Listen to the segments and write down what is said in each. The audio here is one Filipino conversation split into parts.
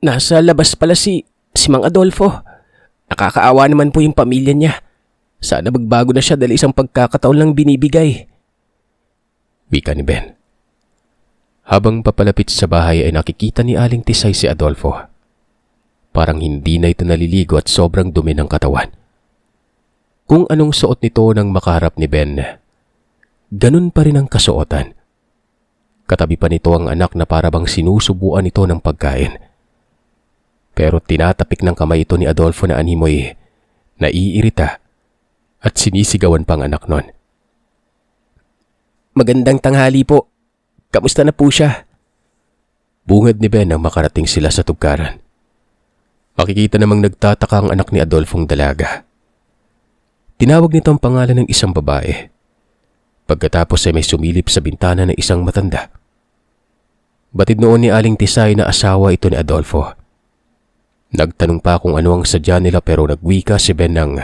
Nasa labas pala si Mang Adolfo. Nakakaawa naman po yung pamilya niya. Sana magbago na siya dahil isang pagkakataon lang binibigay. Wika ni Ben. Habang papalapit sa bahay ay nakikita ni Aling Tisay si Adolfo. Parang hindi na ito naliligo at sobrang dumi ng katawan. Kung anong suot nito nang makaharap ni Ben, ganun pa rin ang kasuotan. Katabi pa nito ang anak na parabang sinusubuan ito ng pagkain. Pero tinatapik ng kamay ito ni Adolfo na animoy, naiirita at sinisigawan pang anak nun. Magandang tanghali po. Kamusta na po siya? Bungad ni Ben nang makarating sila sa tugkaran. Makikita namang nagtataka ang anak ni Adolfong dalaga. Tinawag nito ang pangalan ng isang babae. Pagkatapos ay may sumilip sa bintana ng isang matanda. Batid noon ni Aling Tisay na asawa ito ni Adolfo. Nagtanong pa kung ano ang sadya nila pero nagwika si Ben ng,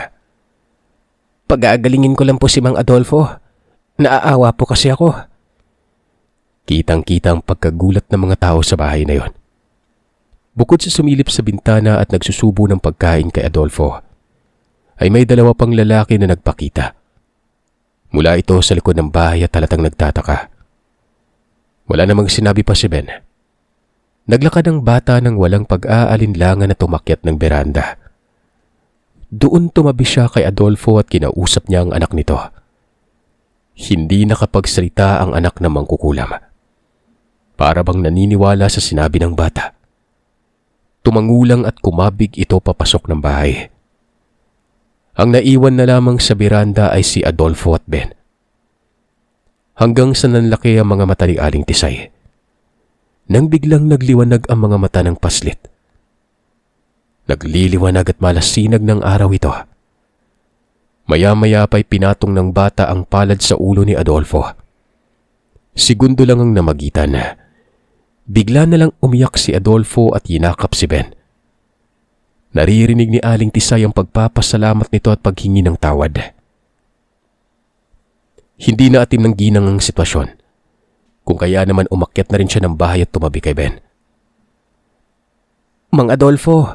"Pag-aagalingin ko lang po si Mang Adolfo. Naaawa po kasi ako." Kitang-kita ang pagkagulat ng mga tao sa bahay na yon. Bukod sa sumilip sa bintana at nagsusubo ng pagkain kay Adolfo, ay may dalawa pang lalaki na nagpakita. Mula ito sa likod ng bahay at halatang nagtataka. Wala namang sinabi pa si Ben. Naglakad ang bata ng walang pag-aalinlangan na tumakyat ng beranda. Doon tumabi siya kay Adolfo at kinausap niya ang anak nito. Hindi nakapagsalita ang anak na mangkukulam. Para bang naniniwala sa sinabi ng bata. Tumangulang at kumabig ito papasok ng bahay. Ang naiwan na lamang sa beranda ay si Adolfo at Ben. Hanggang sa nanlaki ang mga mata ni Aling Tisay. Nang biglang nagliwanag ang mga mata ng paslit. Nagliliwanag at malasinag ng araw ito. Maya-maya pa'y pinatong ng bata ang palad sa ulo ni Adolfo. Segundo lang ang namagitan. Bigla na lang umiyak si Adolfo at yinakap si Ben. Naririnig ni Aling Tisay ang pagpapasalamat nito at paghingi ng tawad. Hindi na atim ng ginang ang sitwasyon. Kung kaya naman umakyat na rin siya ng bahay at tumabi kay Ben. "Mang Adolfo,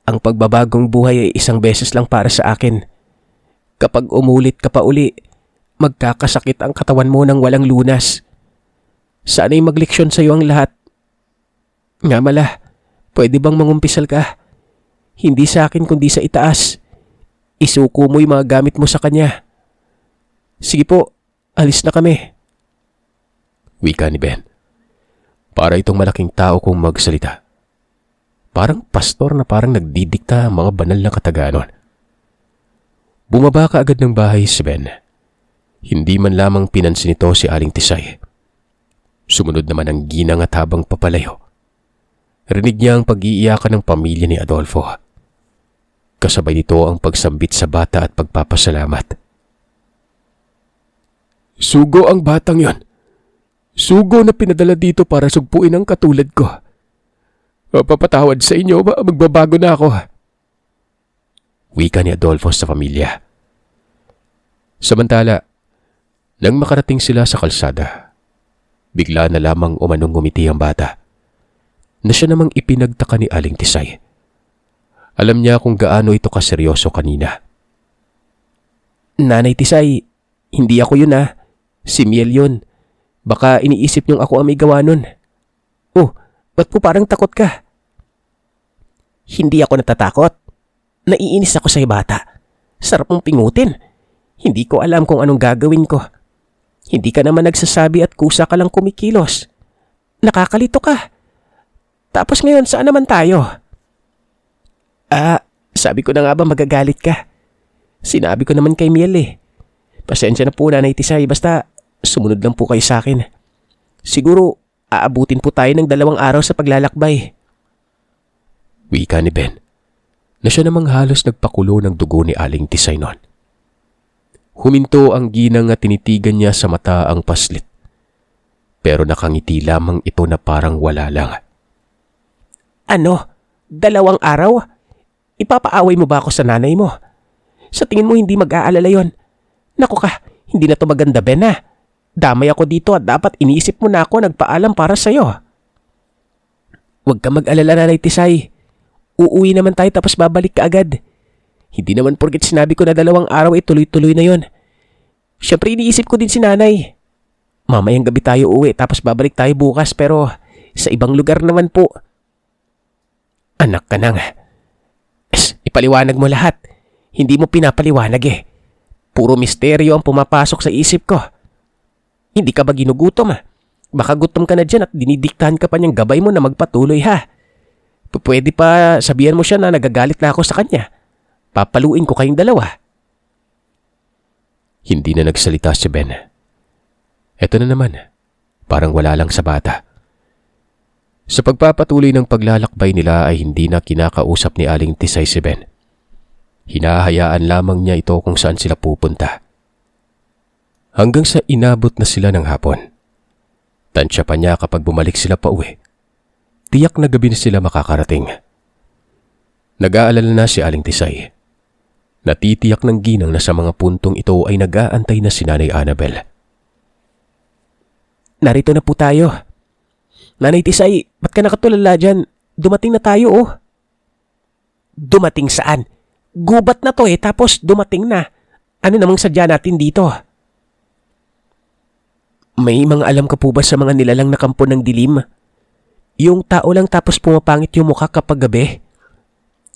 ang pagbabagong buhay ay isang beses lang para sa akin. Kapag umulit ka pa uli, magkakasakit ang katawan mo ng walang lunas. Sana'y magleksyon sa iyo ang lahat. Nga mala, pwede bang mangumpisal ka? Hindi sa akin kundi sa itaas. Isuko mo yung mga gamit mo sa kanya. Sige po, alis na kami." Wika ni Ben. Para itong malaking tao kung magsalita. Parang pastor na parang nagdidikta ang mga banal na kataganon. Bumaba ka agad ng bahay si Ben. Hindi man lamang pinansin nito si Aling Tisay. Sumunod naman ang ginang at habang papalayo. Rinig niya ang pag-iiyakan ng pamilya ni Adolfo. Kasabay nito ang pagsambit sa bata at pagpapasalamat. "Sugo ang batang yon. Sugo na pinadala dito para sugpuin ang katulad ko. Papatawad sa inyo, magbabago na ako." Wika ni Adolfo sa pamilya. Samantala, nang makarating sila sa kalsada, bigla na lamang umanong ngumiti ang bata, na siya namang ipinagtaka ni Aling Tisay. Alam niya kung gaano ito kaseryoso kanina. "Nanay Tisay, hindi ako yun ah. Si Miel yun. Baka iniisip niyong ako ang may gawa nun. Oh, ba't po parang takot ka?" "Hindi ako natatakot. Naiinis ako sa bata. Sarap mong pingutin. Hindi ko alam kung anong gagawin ko. Hindi ka naman nagsasabi at kusa ka lang kumikilos. Nakakalito ka. Tapos ngayon saan naman tayo?" Sabi ko na nga ba magagalit ka? Sinabi ko naman kay Miel eh. Pasensya na po Nanay Tisay, basta sumunod lang po kayo sa akin. Siguro aabutin po tayo ng 2 araw sa paglalakbay." Wika ni Ben, na siya namang halos nagpakulo ng dugo ni Aling Tisay noon. Huminto ang ginang at tinitigan niya sa mata ang paslit. Pero nakangiti lamang ito na parang wala lang. "Ano? 2 araw? Ipapaaway mo ba ako sa nanay mo? Sa tingin mo hindi mag-aalala yon? Naku ka, hindi na to maganda Ben ah. Damay ako dito at dapat iniisip mo na ako nagpaalam para sa'yo." Huwag ka mag-alala, Nanay Tisay. Uuwi naman tayo tapos babalik ka agad. Hindi naman porket sinabi ko na 2 araw ay tuloy-tuloy na yon. Siyempre iniisip ko din si Nanay. Mamayang gabi tayo uwi tapos babalik tayo bukas pero sa ibang lugar naman po. Anak ka nang. Ipaliwanag mo lahat. Hindi mo pinapaliwanag eh. Puro misteryo ang pumapasok sa isip ko. Hindi ka ba ginugutom ah? Baka gutom ka na dyan at dinidiktahan ka pa niyang gabay mo na magpatuloy ha. Pwede pa sabihan mo siya na nagagalit na ako sa kanya. Papaluin ko kayong 2. Hindi na nagsalita si Ben. Eto na naman, parang wala lang sa bata. Sa pagpapatuloy ng paglalakbay nila ay hindi na kinakausap ni Aling Tisay si Ben. Hinahayaan lamang niya ito kung saan sila pupunta. Hanggang sa inabot na sila ng hapon. Tansya pa niya kapag bumalik sila pa uwi. Tiyak na gabi na sila makakarating. Nag-aalala na si Aling Tisay. Natitiyak ng ginang na sa mga puntong ito ay nag-aantay na si Nanay Annabel. Narito na po tayo. Nanay Tisay, ba't ka nakatulala dyan? Dumating na tayo oh. Dumating saan? Gubat na to tapos dumating na. Ano namang sadya natin dito? May mga alam ka po ba sa mga nilalang na kampo ng dilim? Yung tao lang tapos pumapangit yung mukha kapag gabi?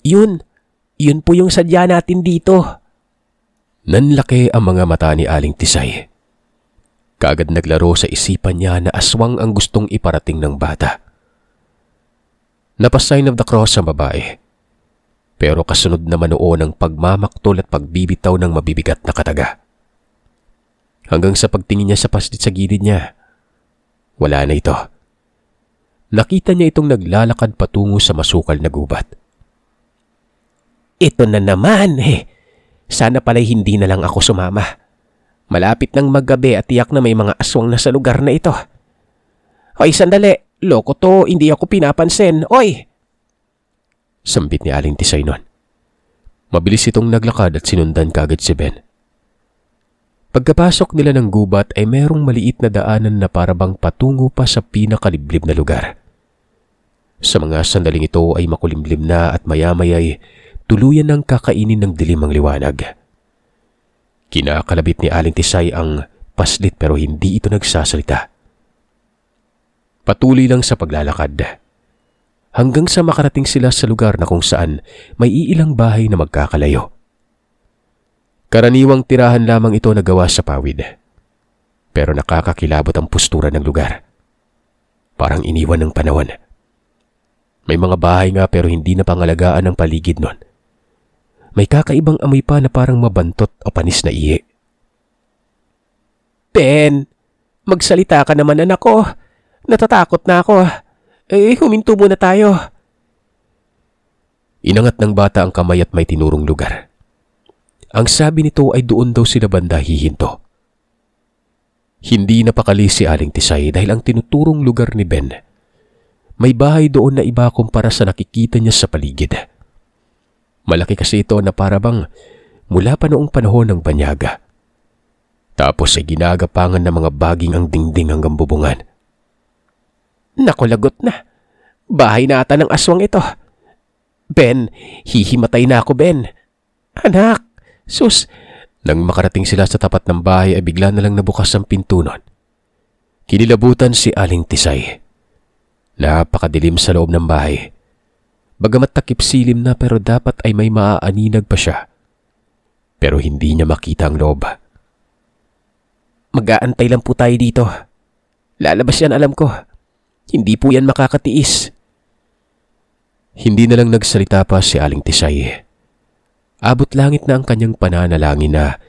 Yun po yung sadya natin dito. Nanlaki ang mga mata ni Aling Tisay. Kaagad naglaro sa isipan niya na aswang ang gustong iparating ng bata. Napasign of the cross ang babae. Pero kasunod naman noon ang pagmamaktol at pagbibitaw ng mabibigat na kataga. Hanggang sa pagtingin niya sa paslit sa gilid niya, wala na ito. Nakita niya itong naglalakad patungo sa masukal na gubat. Ito na naman Sana pala'y hindi na lang ako sumama. Malapit nang maggabi at tiyak na may mga aswang na sa lugar na ito. Hoy, sandali. Loko to, hindi ako pinapansin. Oy! Sambit ni Aling Tisay nun. Mabilis itong naglakad at sinundan kagad si Ben. Pagkapasok nila ng gubat ay merong maliit na daanan na parabang patungo pa sa pinakaliblib na lugar. Sa mga sandaling ito ay makulimlim na at maya-maya'y tuluyan ng kakainin ng dilim ang liwanag. Kinakalabit ni Aling Tisay ang paslit pero hindi ito nagsasalita. Patuloy lang sa paglalakad. Hanggang sa makarating sila sa lugar na kung saan may iilang bahay na magkakalayo. Karaniwang tirahan lamang ito na gawa sa pawid. Pero nakakakilabot ang postura ng lugar. Parang iniwan ng panahon. May mga bahay nga pero hindi na pangalagaan ang paligid nun. May kakaibang amoy pa na parang mabantot o panis na ihi. Ben, magsalita ka naman anak ko. Natatakot na ako. Huminto muna tayo. Inangat ng bata ang kamay at may tinurong lugar. Ang sabi nito ay doon daw sila banda hihinto. Hindi napakali si Aling Tisay dahil ang tinuturong lugar ni Ben, may bahay doon na iba kumpara sa nakikita niya sa paligid. Malaki kasi ito na parabang mula pa noong panahon ng banyaga. Tapos ay ginagapangan ng mga baging ang dingding hanggang bubungan. Naku, lagot na. Bahay na ata ng aswang ito. Ben, hihimatay na ako, Ben. Anak, sus. Nang makarating sila sa tapat ng bahay ay bigla na lang nabukas ang pinto nun. Kinilabutan si Aling Tisay. Napakadilim sa loob ng bahay. Bagamat takip silim na pero dapat ay may maaaninag pa siya. Pero hindi niya makita ang loob. Mag-aantay lang po tayo dito. Lalabas yan, alam ko. Hindi po yan makakatiis. Hindi na lang nagsalita pa si Aling Tisay. Abot langit na ang kanyang pananalangin na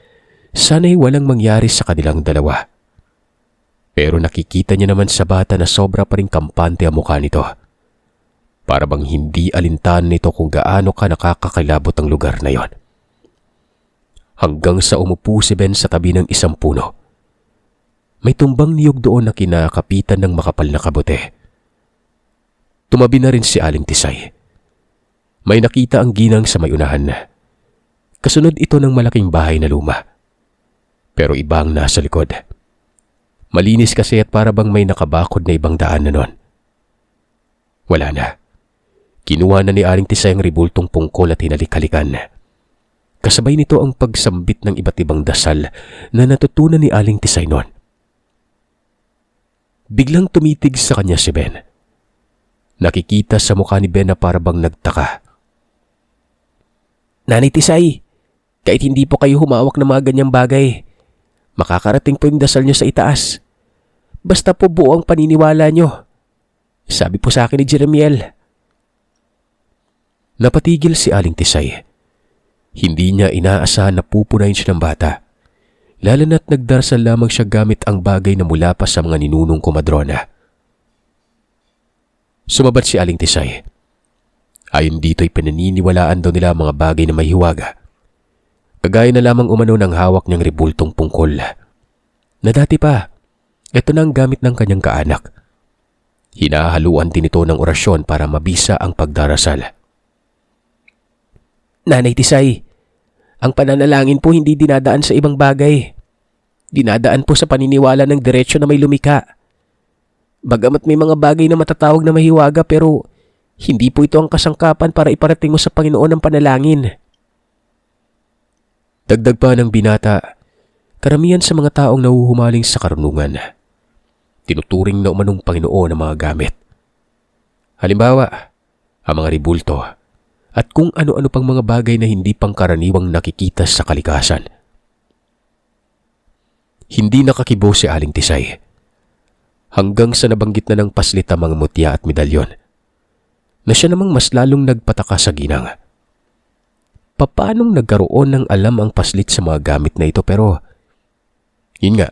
sana'y walang mangyari sa kanilang dalawa. Pero nakikita niya naman sa bata na sobra pa rin kampante ang mukha nito. Para bang hindi alintan nito kung gaano ka nakakakilabot ang lugar na yon. Hanggang sa umupo si Ben sa tabi ng isang puno. May tumbang niyog doon na kinakapitan ng makapal na kabote. Tumabi na rin si Aling Tisay. May nakita ang ginang sa may unahan. Kasunod ito ng malaking bahay na luma. Pero iba ang nasa likod. Malinis kasi at para bang may nakabakod na ibang daan na nun. Wala na. Kinuha na ni Aling Tisay ang ribultong pungkol at hinalik-halikan. Kasabay nito ang pagsambit ng iba't ibang dasal na natutunan ni Aling Tisay noon. Biglang tumitig sa kanya si Ben. Nakikita sa mukha ni Ben na parabang nagtaka. Nanay Tisay, kahit hindi po kayo humawak ng mga ganyang bagay, makakarating po yung dasal nyo sa itaas. Basta po buo ang paniniwala nyo. Sabi po sa akin ni Jeremiel. Napatigil si Aling Tisay. Hindi niya inaasahan na pupunayin siya ng bata, lalo na't nagdarasal lamang siya gamit ang bagay na mula pa sa mga ninunong komadrona. Sumabat si Aling Tisay. Ayon dito'y pinaniniwalaan daw nila mga bagay na may hiwaga. Kagaya na lamang umano ng hawak niyang ribultong pungkol. Na dati pa, ito na ang gamit ng kanyang kaanak. Hinahaluan din ito ng orasyon para mabisa ang pagdarasal. Nanay Tisay, ang pananalangin po hindi dinadaan sa ibang bagay. Dinadaan po sa paniniwala ng diretsyo na may lumikha. Bagamat may mga bagay na matatawag na mahiwaga pero hindi po ito ang kasangkapan para iparating mo sa Panginoon ang panalangin. Dagdag pa ng binata, karamihan sa mga taong nahuhumaling sa karunungan, tinuturing na umanong Panginoon ang mga gamit. Halimbawa, ang mga ribulto at kung ano-ano pang mga bagay na hindi pangkaraniwang nakikita sa kalikasan. Hindi nakakibo si Aling Tisay. Hanggang sa nabanggit na ng paslit ang mga mutya at medalyon, na siya namang mas lalong nagpataka sa ginang. Paanong nagkaroon ng alam ang paslit sa mga gamit na ito pero, yun nga,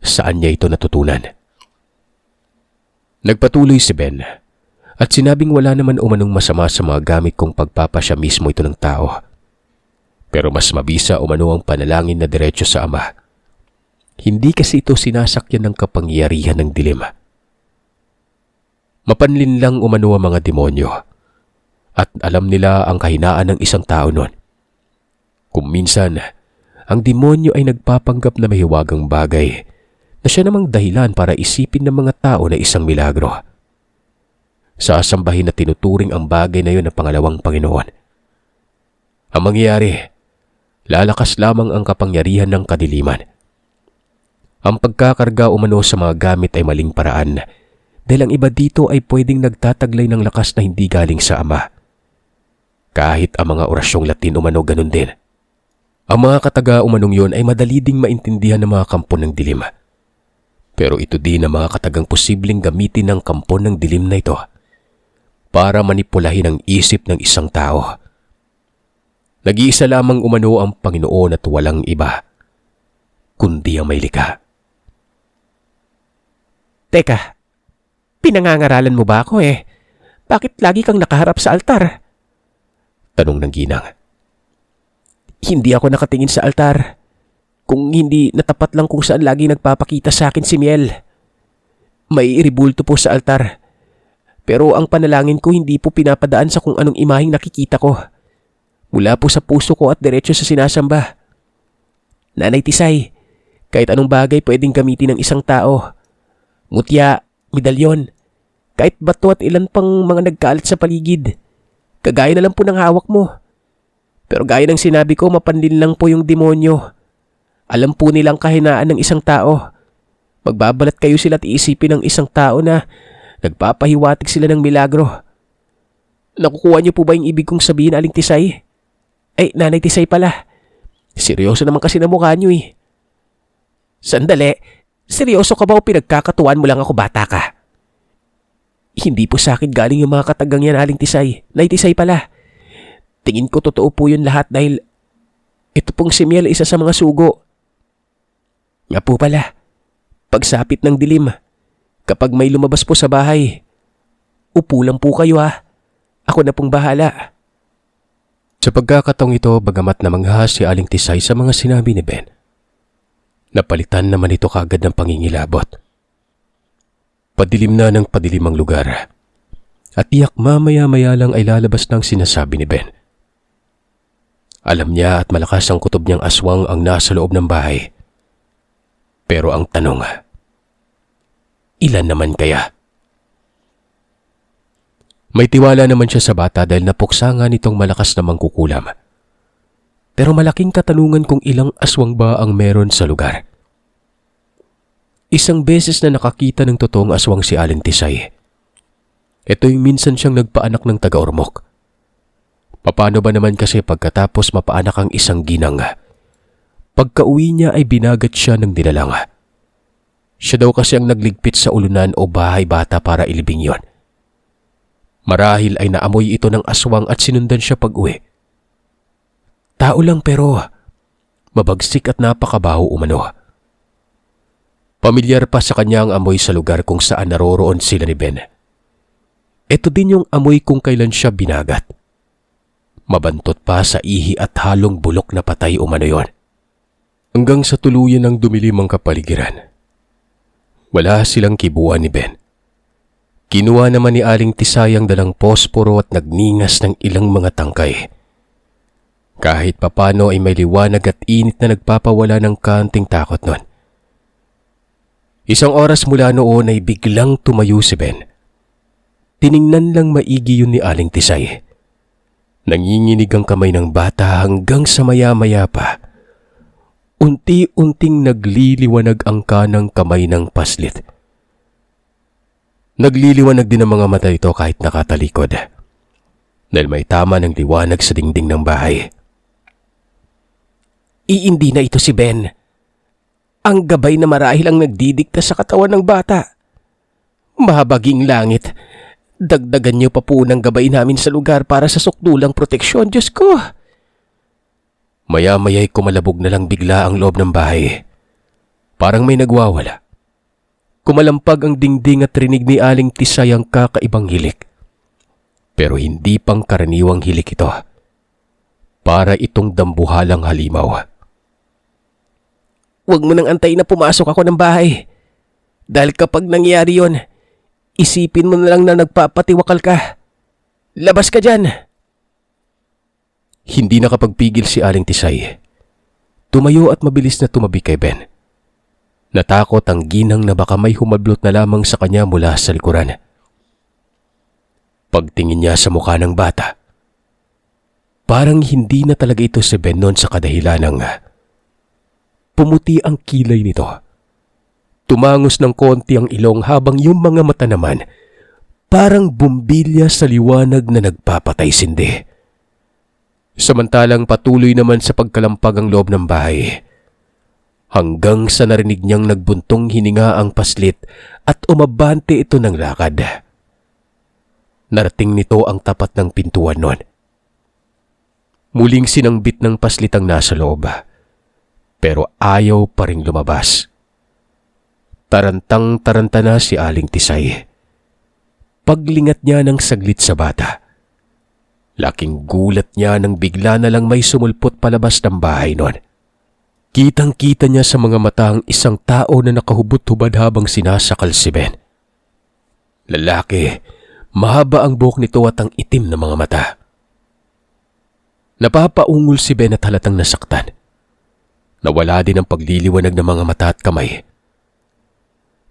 saan niya ito natutunan? Nagpatuloy si Ben at sinabing wala naman umanong masama sa mga gamit kung pagpapasya mismo ito ng tao. Pero mas mabisa umano ang panalangin na diretso sa Ama. Hindi kasi ito sinasakyan ng kapangyarihan ng dilim. Mapanlin lang umano ang mga demonyo at alam nila ang kahinaan ng isang tao noon. Kung minsan, ang demonyo ay nagpapanggap na mahiwagang bagay na siya namang dahilan para isipin ng mga tao na isang milagro. Sasambahin na tinuturing ang bagay na yun na pangalawang Panginoon. Ang mangyayari, lalakas lamang ang kapangyarihan ng kadiliman. Ang pagkakarga umano sa mga gamit ay maling paraan dahil ang iba dito ay pwedeng nagtataglay ng lakas na hindi galing sa Ama. Kahit ang mga orasyong Latin umano ganun din. Ang mga kataga umanong yun ay madali ding maintindihan ng mga kampo ng dilim. Pero ito din ang mga katagang posibleng gamitin ng kampo ng dilim na ito para manipulahin ang isip ng isang tao. Nag-iisa lamang umano ang Panginoon at walang iba, kundi ang may likha. Teka, pinangangaralan mo ba ako eh? Bakit lagi kang nakaharap sa altar? Tanong ng ginang. Hindi ako nakatingin sa altar. Kung hindi natapat lang kung saan lagi nagpapakita sa akin si Miel. May iribulto po sa altar. Pero ang panalangin ko hindi po pinapadaan sa kung anong imaheng nakikita ko. Mula po sa puso ko at diretso sa sinasamba. Nanay Tisay, kahit anong bagay pwedeng gamitin ng isang tao. Mutya, medalyon, kahit bato at ilan pang mga nagkaalat sa paligid. Kagaya na lang po ng hawak mo. Pero gaya ng sinabi ko, mapanlin lang po yung demonyo. Alam po nilang kahinaan ng isang tao. Magbabalat kayo sila at iisipin ng isang tao na nagpapahiwatig sila ng milagro. Nakukuha niyo po ba yung ibig kong sabihin, Aling Tisay? Ay, Nanay Tisay pala. Seryoso naman kasi na mukha niyo eh. Sandali, seryoso ka ba o pinagkakatuwaan mo lang ako bata ka? Hindi po sa akin galing yung mga katagang yan, Aling Tisay. Nay Tisay pala. Tingin ko totoo po yun lahat dahil ito pong si Miel isa sa mga sugo. Nga po pala, pagsapit ng dilim, kapag may lumabas po sa bahay, upo lang po kayo ha. Ako na pong bahala. Sa pagkakataong ito, bagamat namangha si Aling Tisay sa mga sinabi ni Ben, napalitan naman ito kagad ng pangingilabot. Padilim na ng padilim ang lugar at tiyak mamaya-maya lang ay lalabas ng sinasabi ni Ben. Alam niya at malakas ang kutob niyang aswang ang nasa loob ng bahay. Pero ang tanong, ilan naman kaya? May tiwala naman siya sa bata dahil napuksa nga nitong malakas na mangkukulam. Pero malaking katanungan kung ilang aswang ba ang meron sa lugar. Isang beses na nakakita ng totoong aswang si Aling Tisay. Ito'y minsan siyang nagpaanak ng taga-ormok. Paano ba naman kasi pagkatapos mapaanak ang isang ginang? Pagka-uwi niya ay binagat siya ng nilalang. Siya daw kasi ang nagligpit sa ulunan o bahay bata para ilibing yon. Marahil ay naamoy ito ng aswang at sinundan siya pag-uwi. Tao lang pero mabagsik at napakabaho umano. Pamilyar pa sa kanya ang amoy sa lugar kung saan naroroon sila ni Ben. Ito din yung amoy kung kailan siya binagat. Mabantot pa sa ihi at halong bulok na patay umano yon. Hanggang sa tuluyan ng dumilim ang kapaligiran. Wala silang kibuan ni Ben. Kinuha naman ni Aling Tisay ang dalang posporo at nagningas ng ilang mga tangkay. Kahit papano ay may liwanag at init na nagpapawala ng kanting takot nun. Isang oras mula noon ay biglang tumayo si Ben. Tiningnan lang maigi yun ni Aling Tisay. Nanginginig ang kamay ng bata hanggang sa maya-maya pa. Unti-unting nagliliwanag ang kanang kamay ng paslit. Nagliliwanag din ang mga mata ito kahit nakatalikod. Dahil may tama ng liwanag sa dingding ng bahay. Iindi na ito si Ben. Ang gabay na marahil ang nagdidikta sa katawan ng bata. Mahabaging langit, dagdagan niyo pa po ng gabay namin sa lugar para sa sukdulang proteksyon, Diyos ko. Maya-maya'y kumalabog na lang bigla ang loob ng bahay. Parang may nagwawala. Kumalampag ang dingding at rinig ni Aling Tisay ang kakaibang hilik. Pero hindi pang karaniwang hilik ito. Para itong dambuhalang halimaw. Huwag mo nang antayin na pumasok ako ng bahay. Dahil kapag nangyari yon, isipin mo na lang na nagpapatiwakal ka. Labas ka dyan. Hindi nakapagpigil si Aling Tisay. Tumayo at mabilis na tumabi kay Ben. Natakot ang ginang na baka may humablot na lamang sa kanya mula sa likuran. Pagtingin niya sa mukha ng bata, parang hindi na talaga ito si Ben noon sa kadahilanang pumuti ang kilay nito. Tumangos ng konti ang ilong habang yung mga mata naman parang bumbilya sa liwanag na nagpapatay sindi. Samantalang patuloy naman sa pagkalampag ang loob ng bahay. Hanggang sa narinig niyang nagbuntong hininga ang paslit at umabante ito ng lakad. Narating nito ang tapat ng pintuan nun. Muling sinangbit ng paslit ang nasa loob. Pero ayaw pa ring lumabas. Tarantang-taranta na si Aling Tisay. Paglingat niya ng saglit sa bata. Laking gulat niya nang bigla na lang may sumulpot palabas ng bahay nun. Kitang-kita niya sa mga mata ang isang tao na nakahubot-hubad habang sinasakal si Ben. Lalaki, mahaba ang buhok nito at ang itim na mga mata. Napapaungol si Ben at halatang nasaktan. Nawala din ang pagliliwanag ng mga mata at kamay.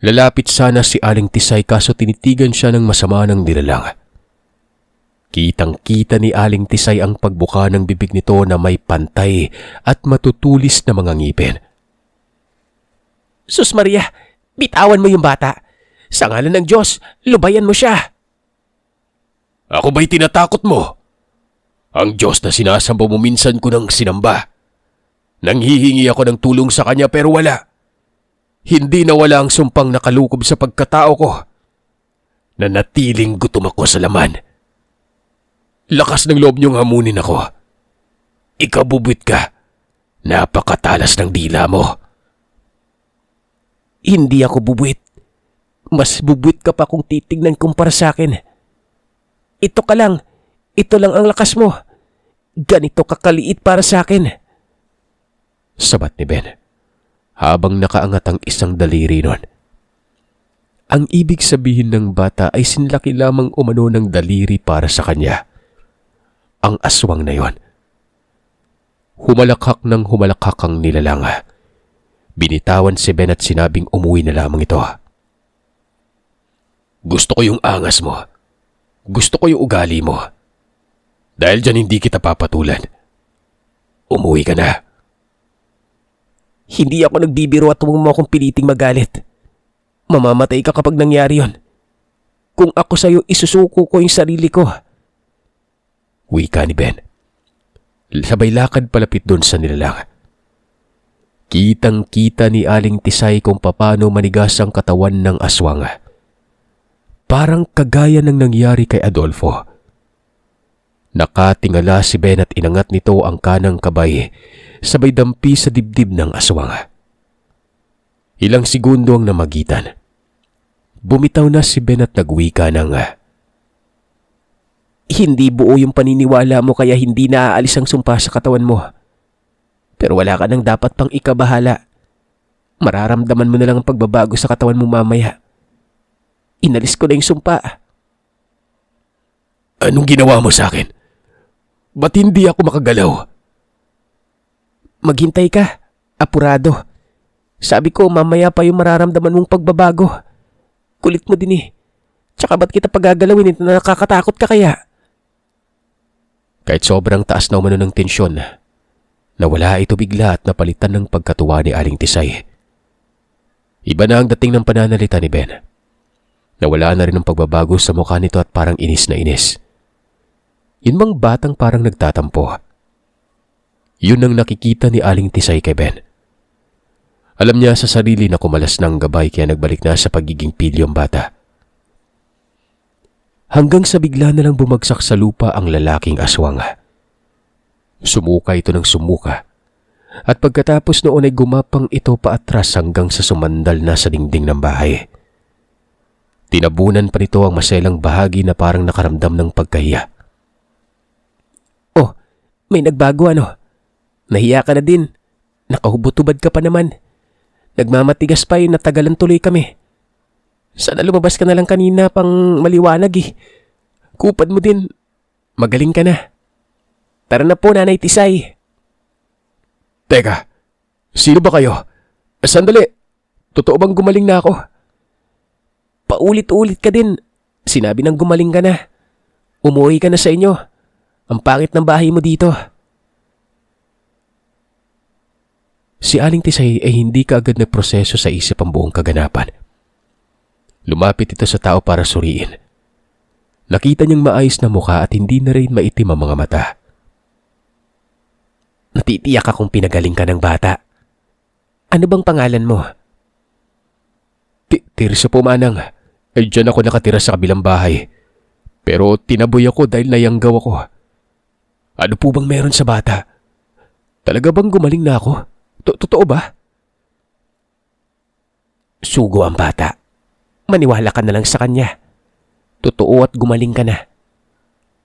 Lalapit sana si Aling Tisay kaso tinitigan siya ng masama ng nilalang. Kitang-kita ni Aling Tisay ang pagbuka ng bibig nito na may pantay at matutulis na mga ngipin. Sus Maria, bitawan mo yung bata. Sa ngalan ng Diyos, lubayan mo siya. Ako ba'y tinatakot mo? Ang Diyos na sinasamba mo minsan ko nang sinamba. Nanghihingi ako ng tulong sa kanya pero wala. Hindi nawala ang sumpang nakalukob sa pagkatao ko. Nanatiling gutom ako sa laman. Lakas ng loob niyong hamunin ako. Ikaw bubwit ka. Napakatalas ng dila mo. Hindi ako bubwit. Mas bubwit ka pa kung titignan kumpara sa akin. Ito ka lang. Ito lang ang lakas mo. Ganito kakaliit para sa akin. Sabat ni Ben, habang nakaangat ang isang daliri nun. Ang ibig sabihin ng bata ay sinlaki lamang umano ng daliri para sa kanya. Ang aswang na yon. Humalakhak ng humalakhak ang nilalang. Binitawan si Ben at sinabing umuwi na lamang ito. Gusto ko yung angas mo. Gusto ko yung ugali mo. Dahil dyan hindi kita papatulan. Umuwi ka na. Hindi ako nagbibiro at huwag mo akong piliting magalit. Mamamatay ka kapag nangyari yon. Kung ako sa'yo, isusuko ko yung sarili ko. Wika ni Ben. Sabay lakad palapit doon sa nilalang. Kitang-kita ni Aling Tisay kung paano manigas ang katawan ng aswang. Parang kagaya ng nangyari kay Adolfo. Nakatingala si Ben at inangat nito ang kanang kabay, sabay dampi sa dibdib ng aswang. Ilang segundo ang namagitan. Bumitaw na si Ben at nagwika ng, Hindi buo yung paniniwala mo kaya hindi naaalis ang sumpa sa katawan mo. Pero wala ka nang dapat pang ikabahala. Mararamdaman mo na lang ang pagbabago sa katawan mo mamaya. Inalis ko na yung sumpa. Anong ginawa mo sa akin? Ba't hindi ako makagalaw? Maghintay ka. Apurado. Sabi ko mamaya pa yung mararamdaman mong pagbabago. Kulit mo din eh. Tsaka ba't kita pagagalawin ito na nakakatakot ka kaya? Kahit sobrang taas na umano ng tensyon, nawala ito bigla at napalitan ng pagkatuwa ni Aling Tisay. Iba na ang dating ng pananalita ni Ben. Nawala na rin ang pagbabago sa mukha nito at parang inis na inis. Yun mang batang parang nagtatampo. Yun ang nakikita ni Aling Tisay kay Ben. Alam niya sa sarili na kumalas ng gabay kaya nagbalik na sa pagiging pilyo ang bata. Hanggang sa bigla na lang bumagsak sa lupa ang lalaking aswang. Sumuka ito ng sumuka at pagkatapos noon ay gumapang ito paatras hanggang sa sumandal na sa dingding ng bahay. Tinabunan pa nito ang maselang bahagi na parang nakaramdam ng pagkahiya. Oh, may nagbago ano? Nahiya ka na din. Nakahubot-tubad ka pa naman. Nagmamatigas pa yun, natagalan tuloy kami. Sana lumabas ka na lang kanina pang maliwanag eh. Kupad mo din. Magaling ka na. Tara na po, Nanay Tisay. Teka, sino ba kayo? Sandali, totoo bang gumaling na ako? Paulit-ulit ka din. Sinabi nang gumaling ka na. Umuwi ka na sa inyo. Ang pangit ng bahay mo dito. Si Aling Tisay ay hindi kaagad nagproseso sa isip ang buong kaganapan. Lumapit ito sa tao para suriin. Nakita niyang maayos na mukha at hindi na rin maitim ang mga mata. Natitiyak akong pinagaling ka ng bata. Ano bang pangalan mo? Tirso po, manang. Ay dyan ako nakatira sa kabilang bahay. Pero tinaboy ako dahil nayanggaw ako. Ano po bang meron sa bata? Talaga bang gumaling na ako? Totoo ba? Sugo ang bata. Maniwala ka na lang sa kanya. Totoo at gumaling ka na.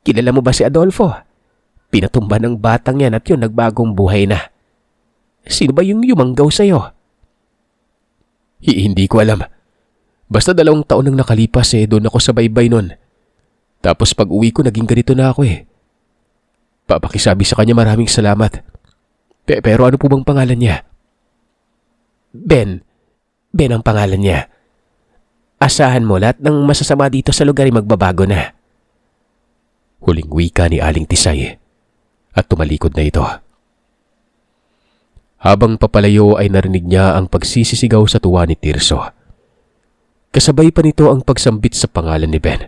Kilala mo ba si Adolfo? Pinatumba ng batang yan at yun nagbagong buhay na. Sino ba yung yumanggaw sa'yo? Hindi ko alam. Basta 2 taon nang nakalipas doon ako sa baybay nun. Tapos pag uwi ko naging ganito na ako eh. Papakisabi sa kanya maraming salamat. Pero ano po bang pangalan niya? Ben. Ben ang pangalan niya. Asahan mo lahat ng masasama dito sa lugar ay magbabago na. Huling wika ni Aling Tisay at tumalikod na ito. Habang papalayo ay narinig niya ang pagsisisigaw sa tuwa ni Tirso. Kasabay pa nito ang pagsambit sa pangalan ni Ben.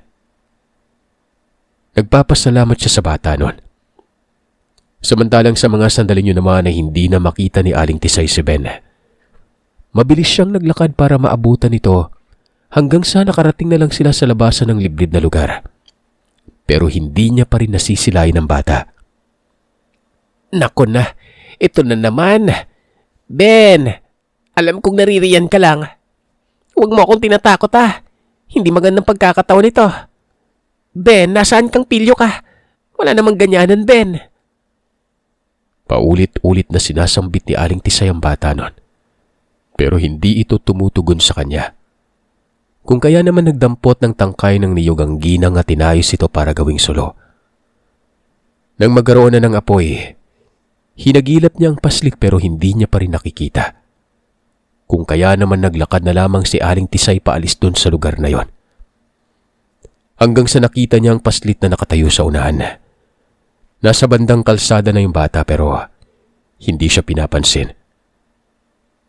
Nagpapasalamat siya sa bata noon. Samantalang sa mga sandaling yun naman ay hindi na makita ni Aling Tisay si Ben. Mabilis siyang naglakad para maabutan ito hanggang sa nakarating na lang sila sa labasan ng liblib na lugar. Pero hindi niya pa rin nasisilayan ng bata. Nako na, ito na naman. Ben, alam kong naririyan ka lang. Huwag mo akong tinatakot Hindi magandang pagkakataon ito. Ben, nasaan kang pilyo ka? Wala namang ganyanan, Ben. Paulit-ulit na sinasambit ni Aling Tisay ang bata noon. Pero hindi ito tumutugon sa kanya. Kung kaya naman nagdampot ng tangkay ng niyog ang ginang at tinayos ito para gawing sulo. Nang magkaroon na ng apoy, hinagilap niya ang paslik pero hindi niya pa rin nakikita. Kung kaya naman naglakad na lamang si Aling Tisay paalis dun sa lugar na yon. Hanggang sa nakita niya ang paslit na nakatayo sa unahan. Nasa bandang kalsada na yung bata pero hindi siya pinapansin.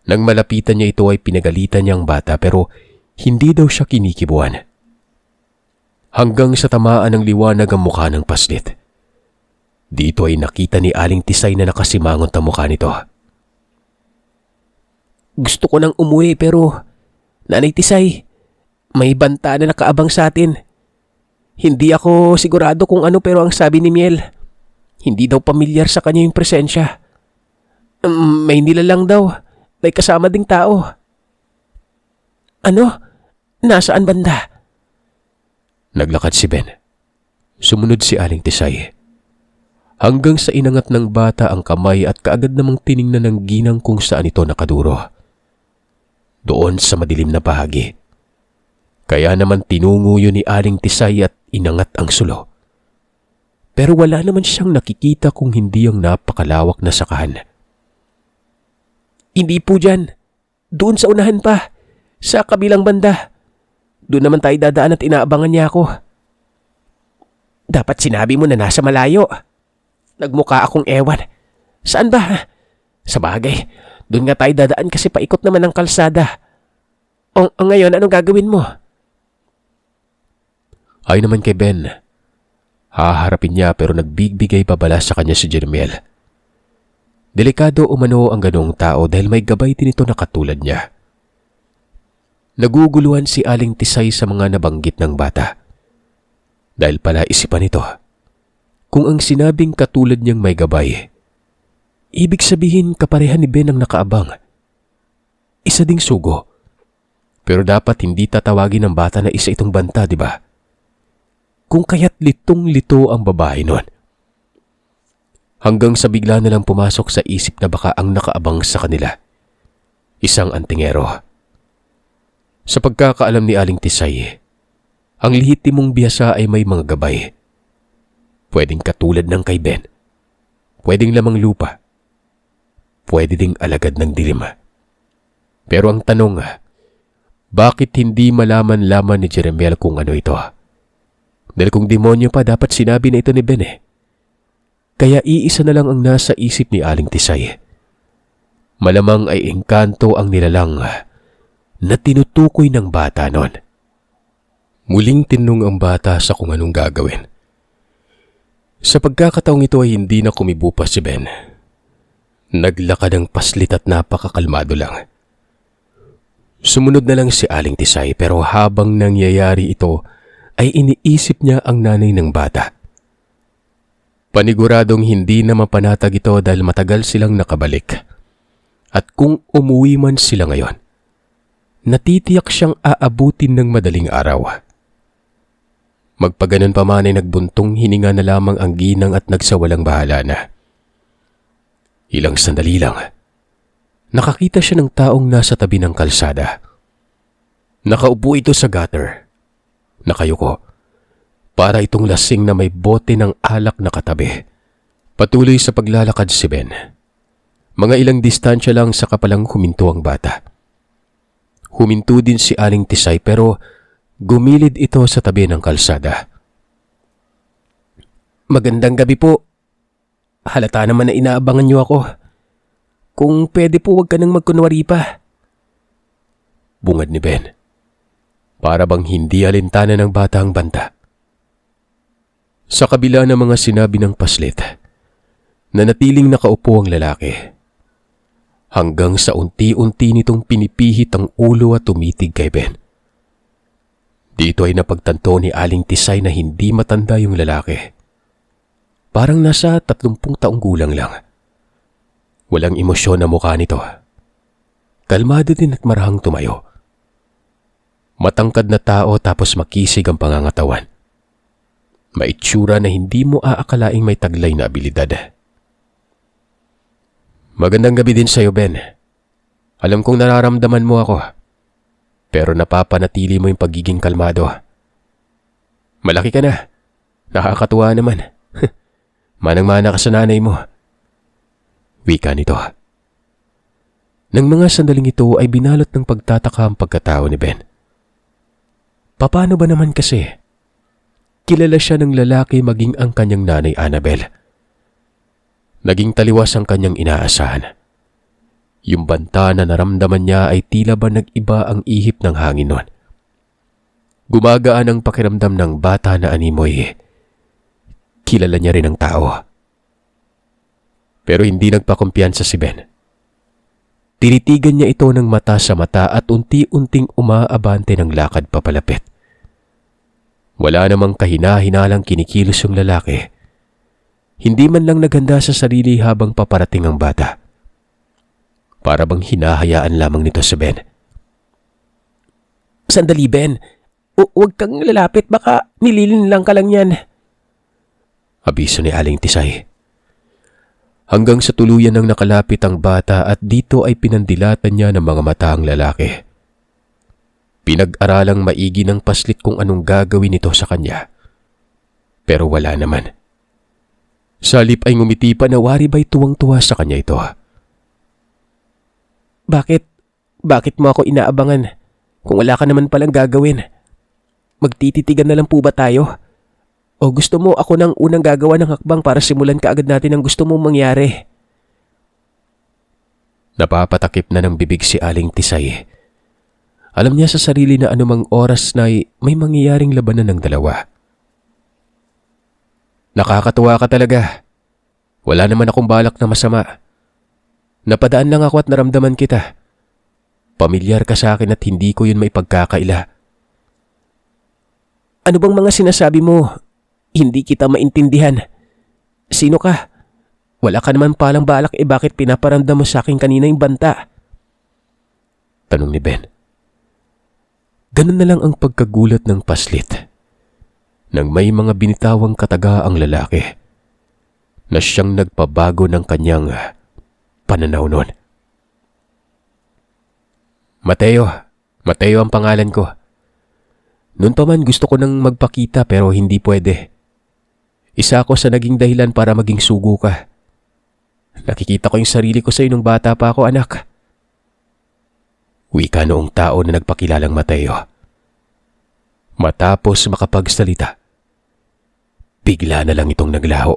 Nang malapitan niya ito ay pinagalitan niya ang bata pero hindi daw siya kinikibuan. Hanggang sa tamaan ng liwanag ang mukha ng paslit. Dito ay nakita ni Aling Tisay na nakasimangot ang mukha nito. Gusto ko nang umuwi pero, Nanay Tisay, may banta na nakaabang sa atin. Hindi ako sigurado kung ano pero ang sabi ni Miel, hindi daw pamilyar sa kanya yung presensya. May nilalang daw, may kasama ding tao. Ano? Nasaan banda? Naglakad si Ben. Sumunod si Aling Tisay. Hanggang sa inangat ng bata ang kamay at kaagad namang tiningnan ng ginang kung saan ito nakaduro. Doon sa madilim na bahagi. Kaya naman tinungo yun ni Aling Tisay at inangat ang sulo. Pero wala naman siyang nakikita kung hindi ang napakalawak na sakahan. Hindi po dyan. Doon sa unahan pa. Sa kabilang banda. Doon naman tayo dadaan at inaabangan niya ako. Dapat sinabi mo na nasa malayo. Nagmukha akong ewan. Saan ba? Sa bagay, doon nga tayo dadaan kasi paikot naman ang kalsada. O ngayon, anong gagawin mo? Ay naman kay Ben. Haharapin niya pero nagbigbigay babala sa kanya si Jeremiel. Delikado umano ang ganoong tao dahil may gabay din ito na katulad niya. Naguguluhan si Aling Tisay sa mga nabanggit ng bata. Dahil pala isipan ito, kung ang sinabing katulad niyang may gabay, ibig sabihin kaparehan ni Ben ang nakaabang. Isa ding sugo. Pero dapat hindi tatawagin ng bata na isa itong banta, di ba? Kung kaya't litong-lito ang babae nun. Hanggang sa bigla na lang pumasok sa isip na baka ang nakaabang sa kanila. Isang antingero. Sa pagkakaalam ni Aling Tisay, ang lehitimong biyasa ay may mga gabay. Pwedeng katulad ng kay Ben. Pwedeng lamang lupa. Pwede ding alagad ng dilim. Pero ang tanong, bakit hindi malaman-laman ni Jeremiel kung ano ito? Dahil kung demonyo pa, dapat sinabi na ito ni Ben eh. Kaya iisa na lang ang nasa isip ni Aling Tisay. Malamang ay engkanto ang nilalang na tinutukoy ng bata nun. Muling tinong ang bata sa kung anong gagawin. Sa pagkakataong ito ay hindi na kumibo pa si Ben. Naglakad ang paslit at napakakalmado lang. Sumunod na lang si Aling Tisay pero habang nangyayari ito ay iniisip niya ang nanay ng bata. Paniguradong hindi na mapanatag ito dahil matagal silang nakabalik. At kung umuwi man sila ngayon, natitiyak siyang aabutin ng madaling araw. Magpaganon pa man ay nagbuntong hininga na lamang ang ginang at nagsawalang bahala na. Ilang sandali lang, nakakita siya ng taong nasa tabi ng kalsada. Nakaupo ito sa gutter. Nakayuko. Para itong lasing na may bote ng alak na katabi. Patuloy sa paglalakad si Ben. Mga ilang distansya lang sa kapalang huminto ang bata. Huminto din si Aling Tisay pero gumilid ito sa tabi ng kalsada. Magandang gabi po. Halata naman na inaabangan niyo ako. Kung pwede po wag ka nang magkunwari pa. Bungad ni Ben. Para bang hindi alintana ng bata ang banta. Sa kabila ng mga sinabi ng paslit, nanatiling nakaupo ang lalaki. Hanggang sa unti-unti nitong pinipihit ang ulo at tumitig kay Ben. Dito ay napagtanto ni Aling Tisay na hindi matanda yung lalaki. Parang nasa 30 taong gulang lang. Walang emosyon na mukha nito. Kalmado din at marahang tumayo. Matangkad na tao tapos makisig ang pangangatawan. Maitsura na hindi mo aakalaing may taglay na abilidad. Magandang gabi din sa'yo, Ben. Alam kong nararamdaman mo ako. Pero napapanatili mo yung pagiging kalmado. Malaki ka na. Nakakatuwa naman. Manang-mana ka sa nanay mo. Wika nito. Nang mga sandaling ito ay binalot ng pagtataka ang pagkatao ni Ben. Paano ba naman kasi? Kilala siya ng lalaki maging ang kanyang nanay Annabel. Naging taliwas ang kanyang inaasahan. Yung banta na naramdaman niya ay tila ba nag-iba ang ihip ng hangin nun. Gumagaan ang pakiramdam ng bata na animoy. Kilala niya rin ang tao. Pero hindi nagpakumpiyansa si Ben. Tinitigan niya ito ng mata sa mata at unti-unting umaabante ng lakad papalapit. Wala namang kahina-hinalang kinikilos yung lalaki. Hindi man lang naghanda sa sarili habang paparating ang bata. Para bang hinahayaan lamang nito si Ben. Sandali, Ben. Huwag kang lalapit, baka nililin lang ka lang yan. Abiso ni Aling Tisay. Hanggang sa tuluyan nang nakalapit ang bata at dito ay pinandilatan niya ng mga mata ang lalaki. Pinag-aralang maigi ng paslit kung anong gagawin nito sa kanya. Pero wala naman. Salip ay ngumiti pa na wari ba'y tuwang-tuwa sa kanya ito. Bakit? Bakit mo ako inaabangan? Kung wala ka naman palang gagawin. Magtititigan na lang po ba tayo? O gusto mo ako nang unang gagawa ng hakbang para simulan ka agad natin ang gusto mong mangyari? Napapatakip na ng bibig si Aling Tisay. Alam niya sa sarili na anumang oras na may mangyayaring labanan ng dalawa. Nakakatuwa ka talaga. Wala naman akong balak na masama. Napadaan lang ako at naramdaman kita. Pamilyar ka sa akin at hindi ko yun may pagkakaila. Ano bang mga sinasabi mo? Hindi kita maintindihan. Sino ka? Wala ka naman palang balak bakit pinaparamdam mo sa akin kanina yung banta? Tanong ni Ben. Ganun na lang ang pagkagulat ng paslit. Nang may mga binitawang kataga ang lalaki na siyang nagpabago ng kanyang pananaw nun. Mateo ang pangalan ko. Noon pa man gusto ko nang magpakita pero hindi pwede. Isa ako sa naging dahilan para maging sugo ka. Nakikita ko yung sarili ko sa'yo nung bata pa ako, anak. Wika noong tao na nagpakilalang Mateo. Matapos makapagsalita, bigla na lang itong naglaho.